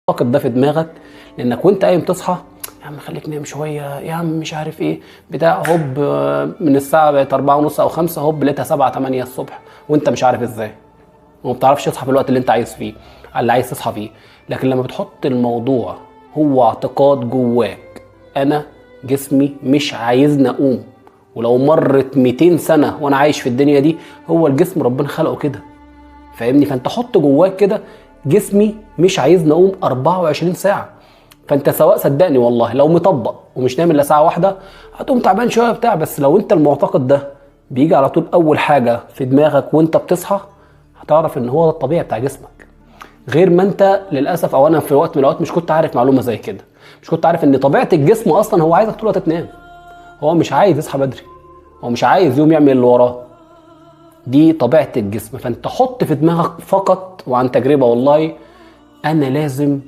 فقد ده في دماغك، لانك وانت قايم تصحى يا عم خليك نام شويه يا عم مش عارف ايه بتاع، هوب من الساعه بقت 4:30 او 5، هوب لقيتها 7 8 الصبح وانت مش عارف ازاي، وما بتعرفش تصحى في الوقت اللي انت عايز فيه اللي عايز تصحى فيه. لكن لما بتحط الموضوع هو اعتقاد جواك، انا جسمي مش عايزني اقوم، ولو مرت 200 سنه وانا عايش في الدنيا دي، هو الجسم ربنا خلقه كده، فاهمني؟ فانت حط جواك كده جسمي مش عايزني اقوم 24 ساعه. فانت سواء صدقني والله لو مطبق ومش نايم الا ساعه واحده هتقوم تعبان شويه بتاع، بس لو انت المعتقد ده بيجي على طول اول حاجه في دماغك وانت بتصحى، هتعرف ان هو ده الطبيعي بتاع جسمك. غير ما انت للاسف، او انا في وقت من الاوقات مش كنت عارف معلومه زي كده، مش كنت عارف ان طبيعه الجسم اصلا هو عايزك طول الوقت تنام، هو مش عايز يصحى بدري، هو مش عايز يوم يعمل اللي وراه، دي طبيعه الجسم. فانت حط في دماغك فقط وعن تجربه والله، انا لازم